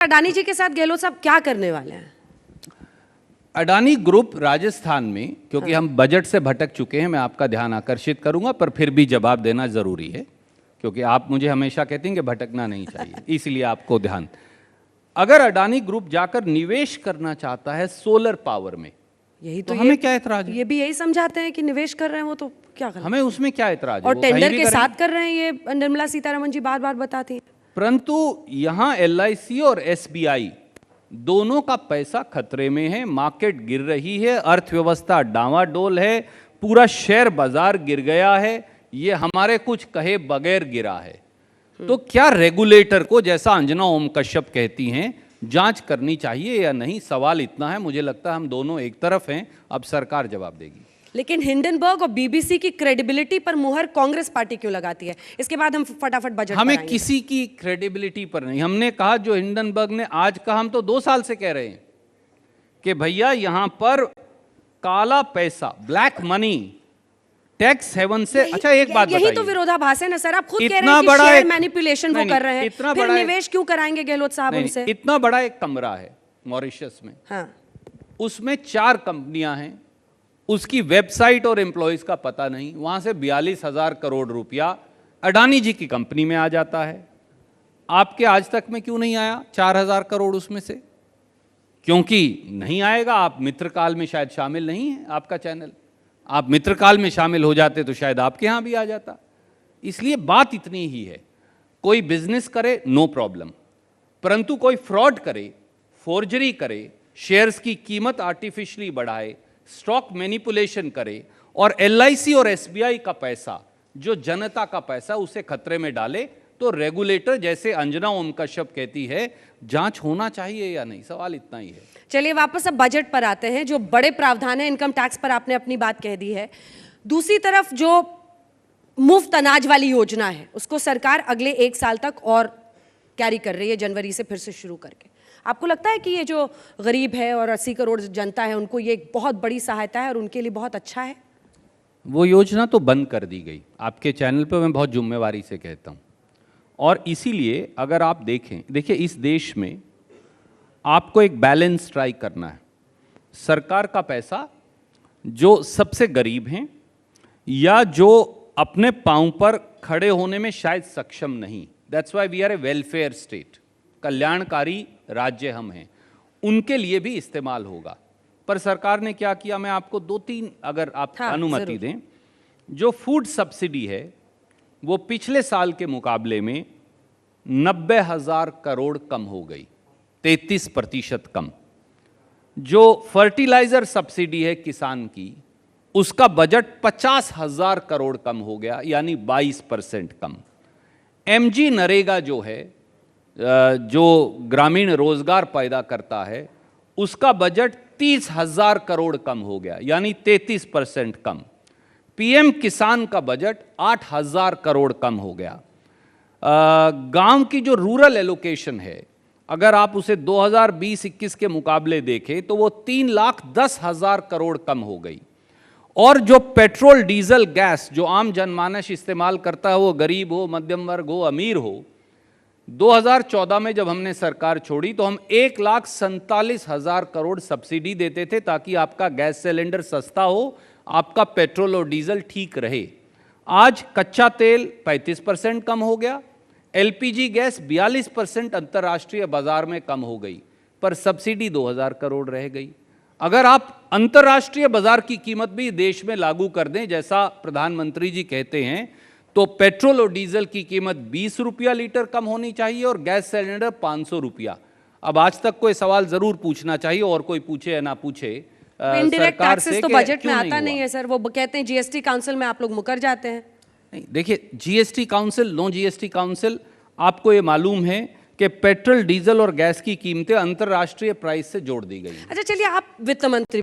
अडानी जी के साथ गहलोत साहब क्या करने वाले हैं? अडानी ग्रुप राजस्थान में, क्योंकि हम बजट से भटक चुके हैं, मैं आपका ध्यान आकर्षित करूंगा, पर फिर भी जवाब देना जरूरी है, क्योंकि आप मुझे हमेशा कहते हैं कि भटकना नहीं चाहिए, इसलिए आपको ध्यान। अगर अडानी ग्रुप जाकर निवेश करना चाहता है सोलर पावर में, यही तो हमें क्या एतराज है? ये भी यही समझाते हैं कि निवेश कर रहे हैं वो, तो क्या करें? हमें उसमें क्या एतराज है? और टेंडर के साथ कर रहे हैं, ये निर्मला सीतारमण जी बार बार बताती हैं। परंतु यहां LIC और SBI दोनों का पैसा खतरे में है, मार्केट गिर रही है, अर्थव्यवस्था डावाडोल है, पूरा शेयर बाजार गिर गया है, ये हमारे कुछ कहे बगैर गिरा है। तो क्या रेगुलेटर को, जैसा अंजना ओम कश्यप कहती हैं, जांच करनी चाहिए या नहीं? सवाल इतना है, मुझे लगता है हम दोनों एक तरफ हैं, अब सरकार जवाब देगी। लेकिन हिंडनबर्ग और BBC की क्रेडिबिलिटी पर मुहर कांग्रेस पार्टी क्यों लगाती है? इसके बाद हम फटाफट बजट हमें किसी की क्रेडिबिलिटी पर नहीं, हमने कहा जो हिंडनबर्ग ने आज कहा, हम तो 2 साल से कह रहे हैं कि भैया यहां पर काला पैसा, ब्लैक मनी, टैक्स हेवन से। अच्छा एक बात बताइए, यही तो विरोधाभास है ना सर, आप खुद कह रहे इतना हैं कि बड़ा शेयर एक मैनिपुलेशन वो कर रहे हैं, इतना फिर बड़ा निवेश क्यों कराएंगे गहलोत साहब उनसे? इतना बड़ा एक कमरा है मॉरिशस में, हाँ, उसमें 4 कंपनियां हैं, उसकी वेबसाइट और एम्प्लॉइज का पता नहीं, वहां से 42,000 करोड़ रुपया अडानी जी की कंपनी में आ जाता है। आपके आज तक में क्यों नहीं आया 4,000 करोड़ उसमें से? क्योंकि नहीं आएगा, आप मित्रकाल में शायद शामिल नहीं है आपका चैनल, आप मित्रकाल में शामिल हो जाते तो शायद आपके यहां भी आ जाता। इसलिए बात इतनी ही है, कोई बिजनेस करे नो प्रॉब्लम, परंतु कोई फ्रॉड करे, फोर्जरी करे, शेयर्स की कीमत आर्टिफिशियली बढ़ाए, स्टॉक मैनिपुलेशन करे और LIC और SBI का पैसा, जो जनता का पैसा, उसे खतरे में डाले, तो रेगुलेटर, जैसे अंजना ओम कश्यप कहती है, जांच होना चाहिए या नहीं? सवाल इतना ही है। चलिए वापस अब बजट पर आते हैं। जो बड़े प्रावधान है, इनकम टैक्स पर आपने अपनी बात कह दी है। दूसरी तरफ जो मुफ्त अनाज वाली योजना है, उसको सरकार अगले 1 साल तक और कैरी कर रही है, जनवरी से फिर से शुरू करके। आपको लगता है कि ये जो गरीब है और 80 करोड़ जनता है, उनको ये एक बहुत बड़ी सहायता है और उनके लिए बहुत अच्छा है? वो योजना तो बंद कर दी गई, आपके चैनल पे मैं बहुत जिम्मेवारी से कहता हूँ। और इसीलिए अगर आप देखें, देखिए इस देश में आपको एक बैलेंस स्ट्राइक करना है। सरकार का पैसा जो सबसे गरीब हैं या जो अपने पांव पर खड़े होने में शायद सक्षम नहीं, that's why we are a welfare state, कल्याणकारी राज्य हम हैं, उनके लिए भी इस्तेमाल होगा। पर सरकार ने क्या किया, मैं आपको 2-3 अगर आप अनुमति दें। जो फूड सब्सिडी है वो पिछले साल के मुकाबले में 90,000 करोड़ कम हो गई, 33% कम। जो फर्टिलाइजर सब्सिडी है किसान की, उसका बजट 50,000 करोड़ कम हो गया, यानी 22% कम। MG नरेगा जो है, जो ग्रामीण रोजगार पैदा करता है, उसका बजट 30,000 करोड़ कम हो गया, यानी 33% कम। PM किसान का बजट 8,000 करोड़ कम हो गया। गांव की जो रूरल एलोकेशन है, अगर आप उसे 2020-21 के मुकाबले देखें तो वो 3,10,000 करोड़ कम हो गई। और जो पेट्रोल, डीजल, गैस जो आम जनमानस इस्तेमाल करता है, वो गरीब हो, मध्यम वर्ग हो, अमीर हो, 2014 में जब हमने सरकार छोड़ी तो हम 1,47,000 करोड़ सब्सिडी देते थे ताकि आपका गैस सिलेंडर सस्ता हो, आपका पेट्रोल और डीजल ठीक रहे। आज कच्चा तेल 35% कम हो गया, LPG गैस 42% अंतर्राष्ट्रीय बाजार में कम हो गई, पर सब्सिडी 2,000 करोड़ रह गई। अगर आप अंतर्राष्ट्रीय बाजार की कीमत भी देश में लागू कर दें, जैसा प्रधानमंत्री जी कहते हैं, तो पेट्रोल और डीजल की कीमत 20 रुपया लीटर कम होनी चाहिए और गैस सिलेंडर 500 रुपया। अब आज तक कोई सवाल जरूर पूछना चाहिए, और कोई पूछे या ना पूछे, इनडायरेक्ट टैक्सेस तो बजट में आता नहीं है सर। वो कहते हैं GST काउंसिल में आप लोग मुकर जाते हैं। नहीं, देखिए GST council, no GST council, आपको ये मालूम है कि पेट्रोल, डीजल और गैस की कीमतें अंतर्राष्ट्रीय प्राइस से जोड़ दी गई। अच्छा चलिए, आप वित्त मंत्री,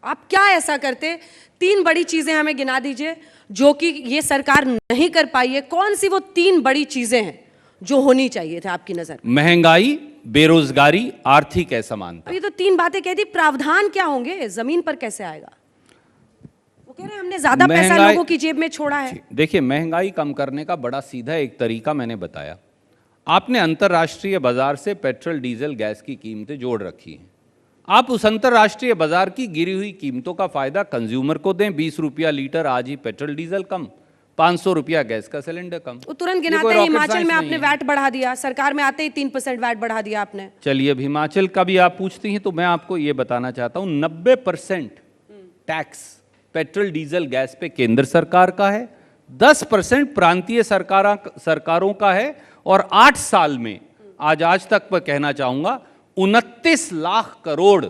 आप क्या ऐसा करते? 3 बड़ी चीजें हमें गिना दीजिए जो कि ये सरकार नहीं कर पाई है। कौन सी वो 3 बड़ी चीजें हैं जो होनी चाहिए थे आपकी नजर? महंगाई, बेरोजगारी, आर्थिक असमानता। ये तो 3 बातें कह दी, प्रावधान क्या होंगे? जमीन पर कैसे आएगा? वो कह रहे हैं हमने ज्यादा पैसा लोगों की जेब में छोड़ा है। देखिए, महंगाई कम करने का बड़ा सीधा एक तरीका मैंने बताया। आपने अंतर्राष्ट्रीय बाजार से पेट्रोल डीजल गैस की कीमतें जोड़ रखी हैं। आप उस अंतर्राष्ट्रीय बाजार की गिरी हुई कीमतों का फायदा कंज्यूमर को दें। 20 रुपया लीटर आज ही पेट्रोल डीजल कम, 500 रुपया गैस का सिलेंडर कम। वो तुरंत ये गिनाते कोई हैं। rocket हिमाचल science में नहीं आपने है। वैट बढ़ा दिया, सरकार में आते ही 3% वैट बढ़ा दिया आपने। चलिए, अब हिमाचल का भी आप पूछती हैं तो मैं आपको ये बताना चाहता हूं, 90% टैक्स पेट्रोल डीजल गैस पे केंद्र सरकार का है, 10% प्रांतीय सरकारों का है, और 8 साल में आज तक मैं कहना चाहूंगा 29 लाख करोड़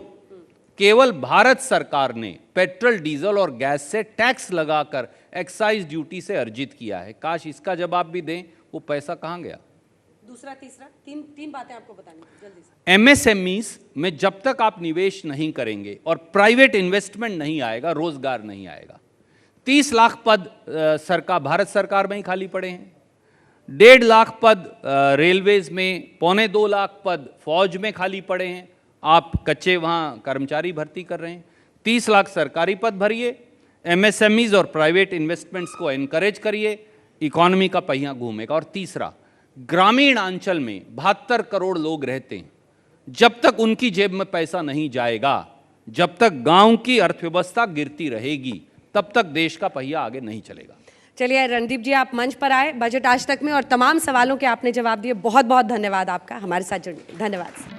केवल भारत सरकार ने पेट्रोल डीजल और गैस से टैक्स लगाकर एक्साइज ड्यूटी से अर्जित किया है। काश इसका जवाब भी दें, वो पैसा कहां गया। दूसरा तीसरा तीन बातें आपको बतानी है, जल्दी से। एमएसएमईज में जब तक आप निवेश नहीं करेंगे और प्राइवेट इन्वेस्टमेंट नहीं आएगा, रोजगार नहीं आएगा। 30 लाख पद भारत सरकार में ही खाली पड़े हैं, 1.5 लाख पद रेलवेज में, 2.25 लाख पद फौज में खाली पड़े हैं। आप कच्चे वहां कर्मचारी भर्ती कर रहे हैं। 30 लाख सरकारी पद भरिए, एमएसएमईज और प्राइवेट इन्वेस्टमेंट्स को एनकरेज करिए, इकोनॉमी का पहिया घूमेगा। और तीसरा, ग्रामीण अंचल में 72 करोड़ लोग रहते हैं। जब तक उनकी जेब में पैसा नहीं जाएगा, जब तक गांव की अर्थव्यवस्था गिरती रहेगी, तब तक देश का पहिया आगे नहीं चलेगा। चलिए रणदीप जी, आप मंच पर आए बजट आज तक में और तमाम सवालों के आपने जवाब दिए। बहुत बहुत धन्यवाद आपका हमारे साथ जुड़ने। धन्यवाद।